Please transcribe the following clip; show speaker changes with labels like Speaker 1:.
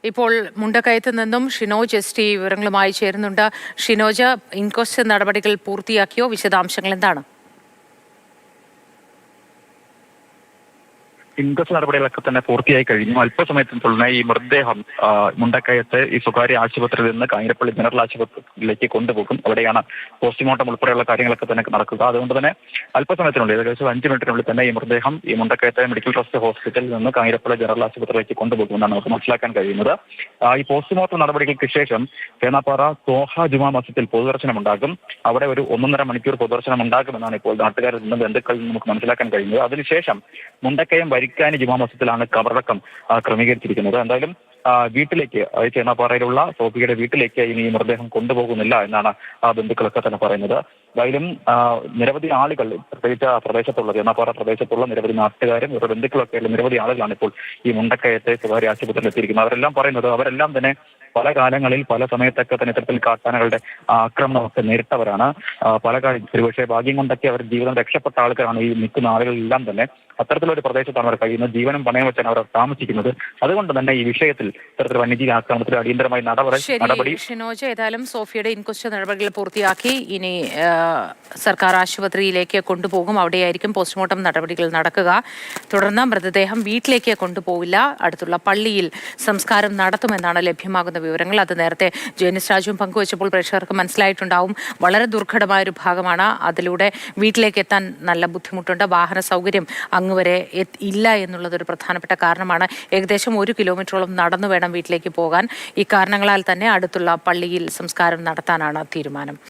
Speaker 1: ഇപ്പോൾ മുണ്ടക്കയത്ത് നിന്നും ഷിനോജ് എസ്.ടി വിവരങ്ങളുമായി ചേരുന്നുണ്ട്. ഷിനോജ്, ഇൻക്വസ്റ്റ് നടപടികൾ പൂർത്തിയാക്കിയോ? വിശദാംശങ്ങൾ എന്താണ്?
Speaker 2: ഇൻക്വസ്റ്റ് നടപടികളൊക്കെ തന്നെ പൂർത്തിയായി കഴിഞ്ഞു. അല്പസമയത്തിനുള്ളിൽ ഈ മൃതദേഹം മുണ്ടക്കയത്ത് ഈ സ്വകാര്യ ആശുപത്രിയിൽ നിന്ന് കാഞ്ഞിരപ്പള്ളി ജനറൽ ആശുപത്രിയിലേക്ക് കൊണ്ടുപോകും. അവിടെയാണ് പോസ്റ്റ്മോർട്ടം ഉൾപ്പെടെയുള്ള കാര്യങ്ങളൊക്കെ തന്നെ നടക്കുക. അതുകൊണ്ട് തന്നെ അല്പസമയത്തിനുള്ളിൽ ഏകദേശം 5 മിനിറ്റിനുള്ളിൽ തന്നെ ഈ മൃതദേഹം ഈ മുണ്ടക്കയത്തെ മെഡിക്കൽ ട്രസ്റ്റ് ഹോസ്പിറ്റലിൽ നിന്ന് കാഞ്ഞിരപ്പള്ളി ജനറൽ ആശുപത്രിയിലേക്ക് കൊണ്ടുപോകുമെന്നാണ് നമുക്ക് മനസ്സിലാക്കാൻ കഴിയുന്നത്. ഈ പോസ്റ്റ്മോർട്ടം നടപടികൾക്ക് ശേഷം തേനാപ്പാറ തോഹ ജുമാ മസ്ജിദിൽ പൊതുദർശനം ഉണ്ടാകും. അവിടെ ഒരു 1.5 മണിക്കൂർ പൊതുദർശനം ഉണ്ടാകുമെന്നാണ് ഇപ്പോൾ നാട്ടുകാരിൽ നിന്ന് ബന്ധുക്കളിൽ നിന്ന് നമുക്ക് മനസ്സിലാക്കാൻ കഴിയുന്നത്. അതിനുശേഷം മുണ്ടക്കയം വരിക്കാനി ജുമാ മസ്ജിദിലാണ് കബറടക്കം ക്രമീകരിച്ചിരിക്കുന്നത്. എന്തായാലും വീട്ടിലേക്ക്, ചേന്നാപ്പാറയിലുള്ള സോഫിയുടെ വീട്ടിലേക്ക് ഇനി മൃതദേഹം കൊണ്ടുപോകുന്നില്ല എന്നാണ് ബന്ധുക്കളൊക്കെ തന്നെ പറയുന്നത്. എന്തായാലും നിരവധി ആളുകൾ, പ്രത്യേകിച്ച് പ്രദേശത്തുള്ള ചേന്നാപ്പാറ പ്രദേശത്തുള്ള നിരവധി നാട്ടുകാരും ഇവരുടെ ബന്ധുക്കളൊക്കെയുള്ള നിരവധി ആളുകളാണ് ഇപ്പോൾ ഈ മുണ്ടക്കയത്തെ സ്വകാര്യ ആശുപത്രിയിൽ എത്തിയിരിക്കുന്നത്. അവരെല്ലാം പറയുന്നത് അവരെല്ലാം തന്നെ പല കാലങ്ങളിൽ പല സമയത്തൊക്കെ തന്നെ ഇത്തരത്തിൽ കാട്ടാനകളുടെ ആക്രമണമൊക്കെ നേരിട്ടവരാണ്. പല കാര്യം ഒരുപക്ഷെ ഭാഗ്യം കൊണ്ടൊക്കെ അവർ ജീവിതം രക്ഷപ്പെട്ട ആൾക്കാരാണ്. ഈ നിൽക്കുന്ന ആളുകളെല്ലാം തന്നെ അത്തരത്തിലൊരു പ്രദേശത്താണ് അവർ കഴിയുന്നത്. ജീവനും പണയം വെച്ചാണ് അവർ താമസിക്കുന്നത്. അതുകൊണ്ട് തന്നെ ഈ വിഷയത്തിൽ ഇത്തരത്തിൽ വന്യജീവി ആക്രമണത്തിൽ അടിയന്തരമായി നടപടി.
Speaker 1: ഷിനോജ്, ഏതായാലും സോഫിയയുടെ ഇൻക്വസ്റ്റ് നടപടികൾ പൂർത്തിയാക്കി. ഇനി സർക്കാർ ആശുപത്രിയിലേക്ക് കൊണ്ടുപോകും. അവിടെയായിരിക്കും പോസ്റ്റ്മോർട്ടം നടപടികൾ നടക്കുക. തുടർന്ന് മൃതദേഹം വീട്ടിലേക്ക് കൊണ്ടുപോവില്ല, അടുത്തുള്ള പള്ളിയിൽ സംസ്കാരം നടത്തുമെന്നാണ് ലഭ്യമാകുന്ന വിവരങ്ങൾ. അത് നേരത്തെ ജെനിസ് രാജുവും പങ്കുവച്ചപ്പോൾ പ്രേക്ഷകർക്ക് മനസ്സിലായിട്ടുണ്ടാവും. വളരെ ദുർഘടമായൊരു ഭാഗമാണ്. അതിലൂടെ വീട്ടിലേക്ക് എത്താൻ നല്ല ബുദ്ധിമുട്ടുണ്ട്. വാഹന സൗകര്യം അങ്ങുവരെ ഇല്ല എന്നുള്ളതൊരു പ്രധാനപ്പെട്ട കാരണമാണ്. ഏകദേശം 1 കിലോമീറ്ററോളം നടന്നു വേണം വീട്ടിലേക്ക് പോകാൻ. ഈ കാരണങ്ങളാൽ തന്നെ അടുത്തുള്ള പള്ളിയിൽ സംസ്കാരം നടത്താനാണ് തീരുമാനം.